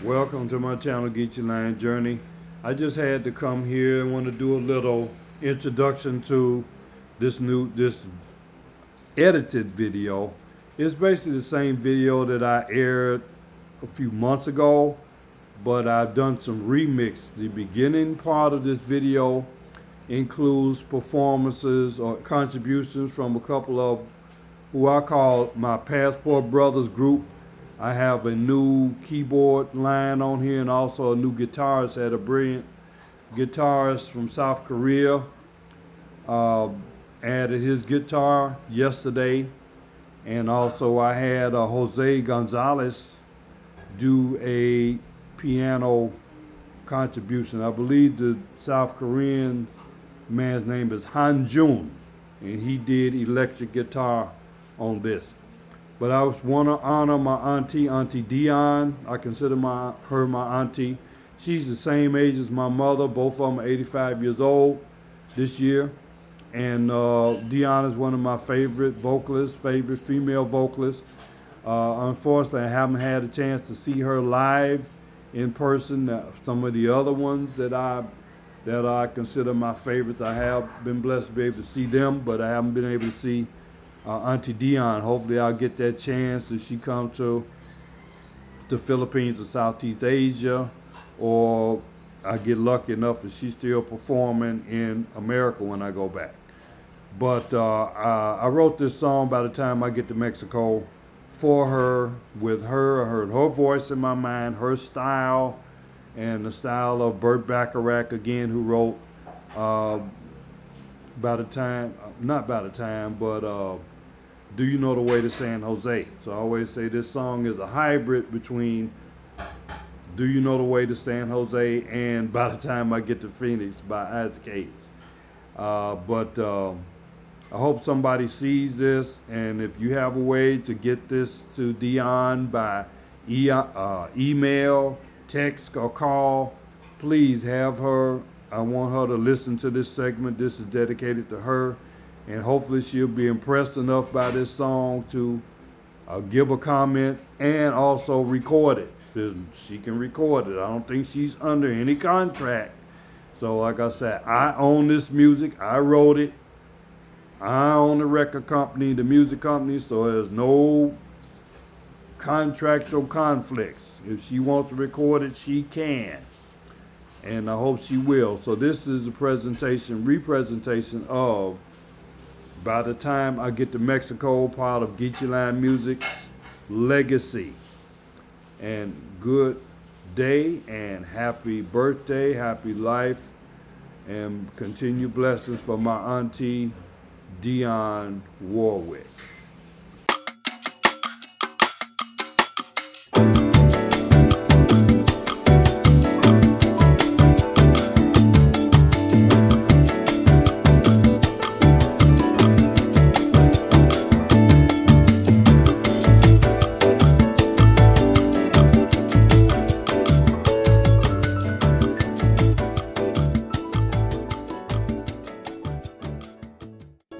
Welcome to my channel, Geechee Journey. I just had to come here and want to do a little introduction to this edited video. It's basically the same video that I aired a few months ago, but I've done some remix. The beginning part of this video includes performances or contributions from a couple of who I call my Passport Brothers group. I have a new keyboard line on here and also a new guitarist. I had a brilliant guitarist from South Korea. Added his guitar yesterday. And also I had Jose Gonzalez do a piano contribution. I believe the South Korean man's name is Han Jun, and he did electric guitar on this. But I want to honor my Auntie Dionne. I consider her my auntie. She's the same age as my mother. Both of them are 85 years old this year. And Dionne is one of my favorite vocalists, favorite female vocalists. Unfortunately, I haven't had a chance to see her live in person. Some of the other ones that I consider my favorites, I have been blessed to be able to see them, but I haven't been able to see Auntie Dionne. Hopefully I'll get that chance if she comes to the Philippines or Southeast Asia, or I get lucky enough if she's still performing in America when I go back. But I wrote this song by the time I get to Mexico for her, with her. I heard her voice in my mind, her style, and the style of Burt Bacharach again, who wrote Do You Know the Way to San Jose? So I always say this song is a hybrid between Do You Know the Way to San Jose and By the Time I Get to Phoenix by Isaac Hayes. I hope somebody sees this, and if you have a way to get this to Dionne by email, text, or call, please have her. I want her to listen to this segment. This is dedicated to her, and hopefully she'll be impressed enough by this song to give a comment and also record it. She can record it. I don't think she's under any contract. So like I said, I own this music. I wrote it. I own the record company, the music company, so there's no contractual conflicts. If she wants to record it, she can. And I hope she will. So this is a representation of By the Time I Get to Mexico, part of Geechee Music's legacy. And good day and happy birthday, happy life, and continued blessings for my Auntie Dionne Warwick.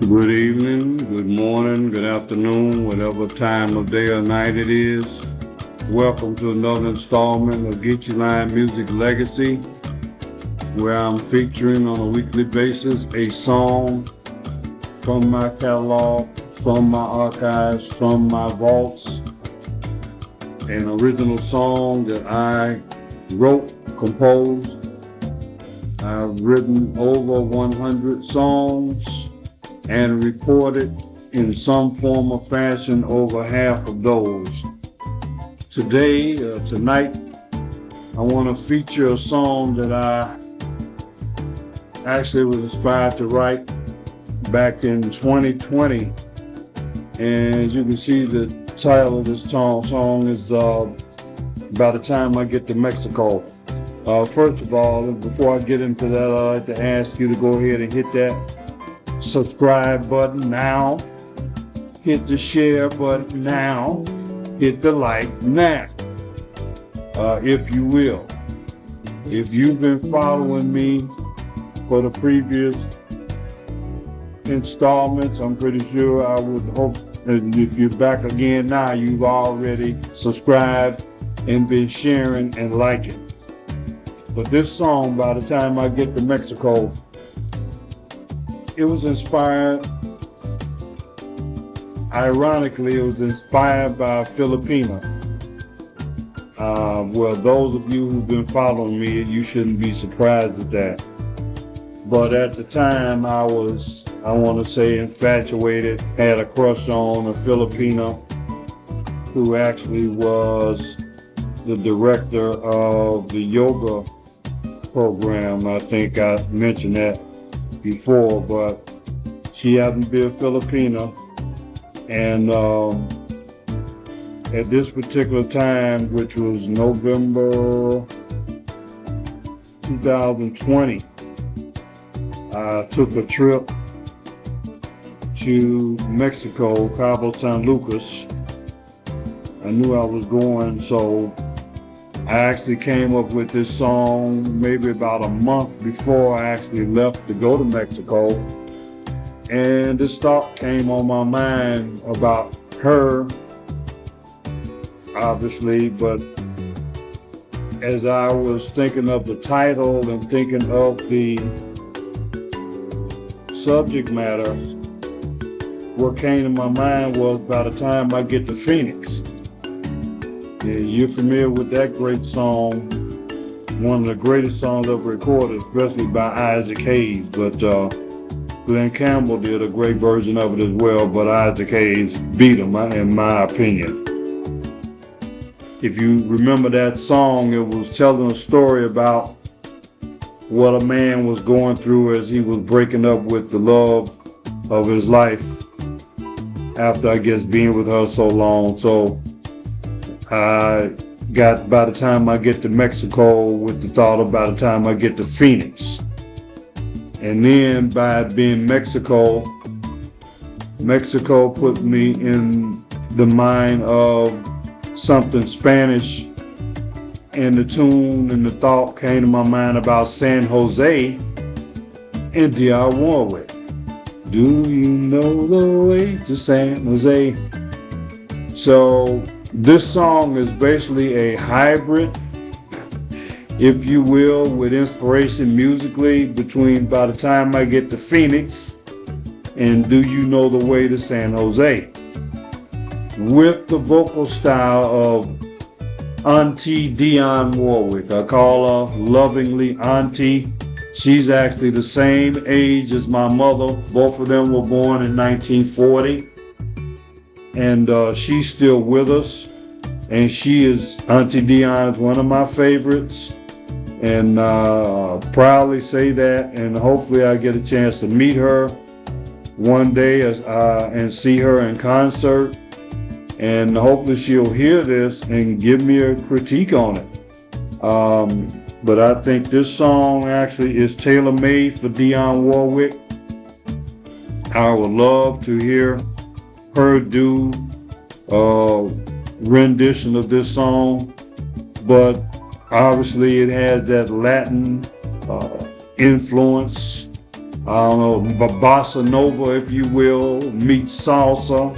Good evening, good morning, good afternoon, whatever time of day or night it is. Welcome to another installment of Geechee Music Legacy, where I'm featuring on a weekly basis a song from my catalog, from my archives, from my vaults. An original song that I wrote, composed. I've written over 100 songs and recorded in some form or fashion over half of those. Tonight, I want to feature a song that I actually was inspired to write back in 2020. And as you can see, the title of this song is By the Time I Get to Mexico. First of all, before I get into that, I'd like to ask you to go ahead and hit that subscribe button now, hit the share button now, hit the like now, if you will. If you've been following me for the previous installments, I'm pretty sure I would hope that if you're back again now, you've already subscribed and been sharing and liking. But this song, by the time I get to Mexico, it was inspired, ironically, it was inspired by a Filipino. Well, those of you who've been following me, you shouldn't be surprised at that. But at the time, I want to say, infatuated, had a crush on a Filipino who actually was the director of the yoga program. I think I mentioned that before, but she happened to be a Filipino. And at this particular time, which was November 2020, I took a trip to Mexico, Cabo San Lucas. I knew I was going, so I actually came up with this song maybe about a month before I actually left to go to Mexico. And this thought came on my mind about her, obviously, but as I was thinking of the title and thinking of the subject matter, what came to my mind was, by the time I get to Phoenix. Yeah, you're familiar with that great song, one of the greatest songs ever recorded, especially by Isaac Hayes, but Glenn Campbell did a great version of it as well, but Isaac Hayes beat him, in my opinion. If you remember that song, it was telling a story about what a man was going through as he was breaking up with the love of his life after, I guess, being with her so long. So I got, by the time I get to Mexico, with the thought of by the time I get to Phoenix. And then by being Mexico put me in the mind of something Spanish, and the tune and the thought came to my mind about San Jose and D.R. Warwick. Do you know the way to San Jose? So this song is basically a hybrid, if you will, with inspiration musically between By the Time I Get to Phoenix and Do You Know the Way to San Jose, with the vocal style of Auntie Dionne Warwick. I call her lovingly Auntie. She's actually the same age as my mother. Both of them were born in 1940. And she's still with us. And she is, Auntie Dionne is one of my favorites. And proudly say that. And hopefully I get a chance to meet her one day and see her in concert. And hopefully she'll hear this and give me a critique on it. But I think this song actually is tailor-made for Dionne Warwick. I would love to hear her do a rendition of this song. But obviously it has that Latin influence. I don't know, bossa nova, if you will, meets salsa.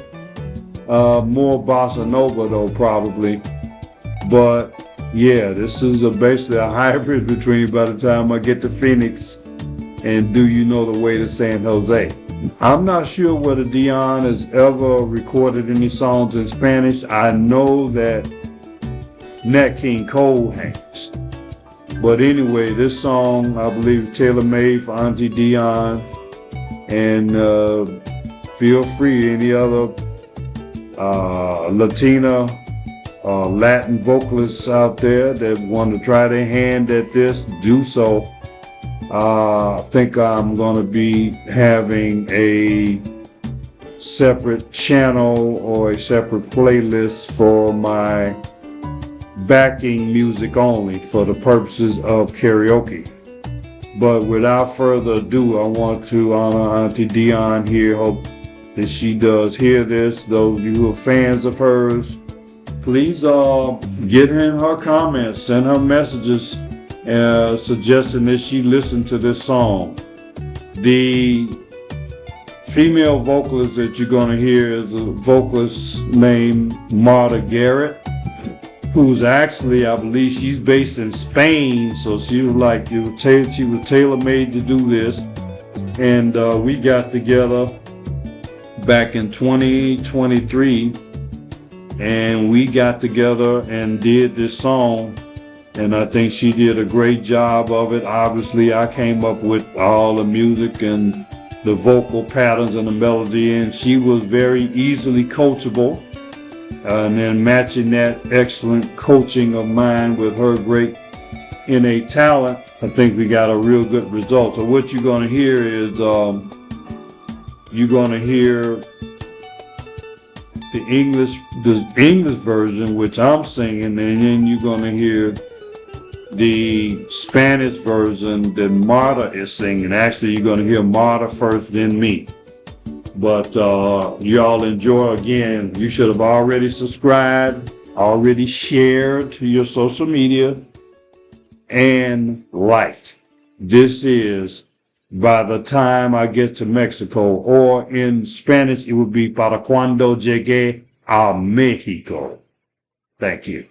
More bossa nova though, probably. But yeah, this is basically a hybrid between By the Time I Get to Phoenix and Do You Know the Way to San Jose. I'm not sure whether Dionne has ever recorded any songs in Spanish. I know that Nat King Cole has. But anyway, this song I believe is tailor-made for Auntie Dionne. And feel free, any other Latina Latin vocalists out there that want to try their hand at this, do so. I think I'm going to be having a separate channel or a separate playlist for my backing music only for the purposes of karaoke. But without further ado, I want to honor Auntie Dionne here. Hope that she does hear this. Those of you who are fans of hers, please get her in her comments, send her messages suggesting that she listen to this song. The female vocalist that you're going to hear is a vocalist named Marta Garrett. who's actually, I believe she's based in Spain. So she was like, she was tailor-made to do this. And we got together back in 2023, and we got together and did this song. And I think she did a great job of it. Obviously, I came up with all the music and the vocal patterns and the melody, and she was very easily coachable. And then matching that excellent coaching of mine with her great innate talent, I think we got a real good result. So what you're going to hear is, you're going to hear the English version, which I'm singing, and then you're going to hear the Spanish version that Marta is singing. Actually, you're going to hear Marta first, then me. But y'all enjoy. Again, you should have already subscribed, already shared to your social media, and liked. This is By the Time I Get to Mexico, or in Spanish, it would be Para Cuando Llegue a México. Thank you.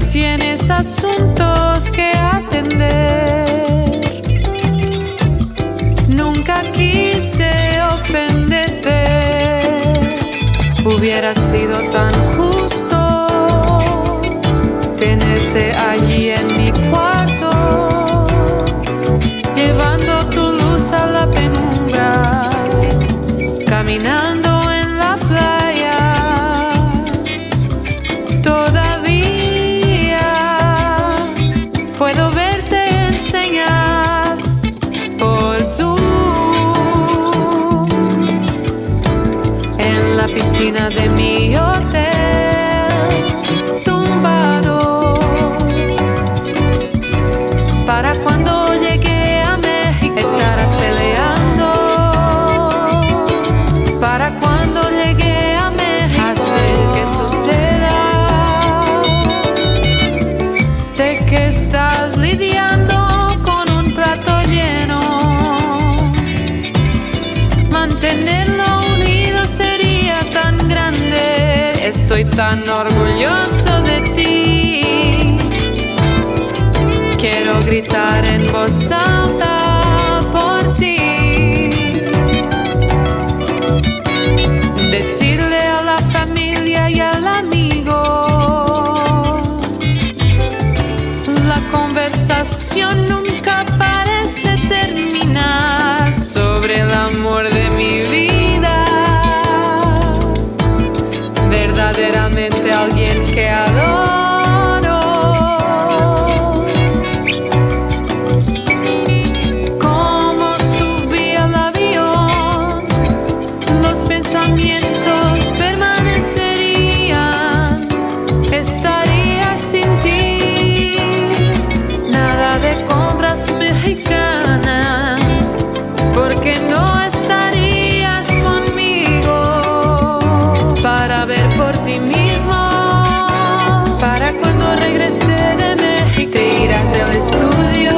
Tienes asuntos que atender. Nunca quise ofenderte. Hubiera sido tan justo tenerte allí en mi cuarto, llevando tu luz a la penumbra, caminando en la playa. Puedo verte enseñar por Zoom en la piscina de mi hotel, tumbado. Para cuando llegue a México estarás peleando. Para cuando llegue a México hacer que suceda. Sé que estás lidiando con un plato lleno. Mantenerlo unido sería tan grande. Estoy tan orgulloso de ti. Quiero gritar en voz alta por ti. Decirle a la familia y al amigo. La conversación nunca parece terminar sobre el amor de mi vida. Verdaderamente alguien que adoro. Como subí al avión, los pensamientos permanecerían. Estaría sin ti. Nada de compras mexicanas, porque no estarías conmigo. Para ver por ti mismo, para cuando regrese de México, te irás del estudio.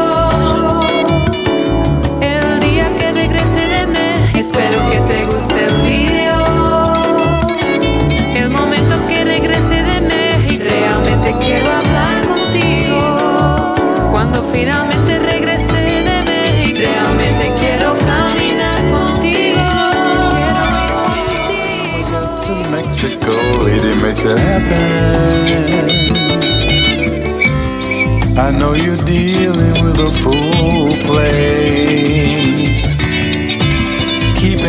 El día que regrese de México, espero que te guste el video. El momento que regrese de México, realmente quiero hablar contigo. Cuando finalmente regrese de México, realmente quiero caminar contigo. Quiero ir contigo. To Mexico, lady makes it happen. I know you're dealing with a full plate.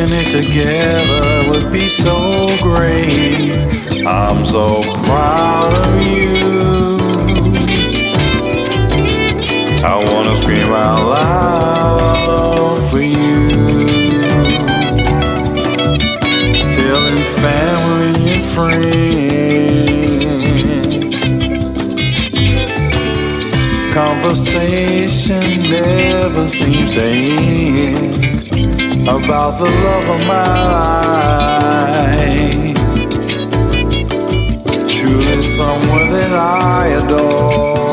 Making it together would be so great. I'm so proud of you. I wanna scream out loud for you. Telling family and friends. Conversation never seems to end about the love of my life. Truly someone that I adore.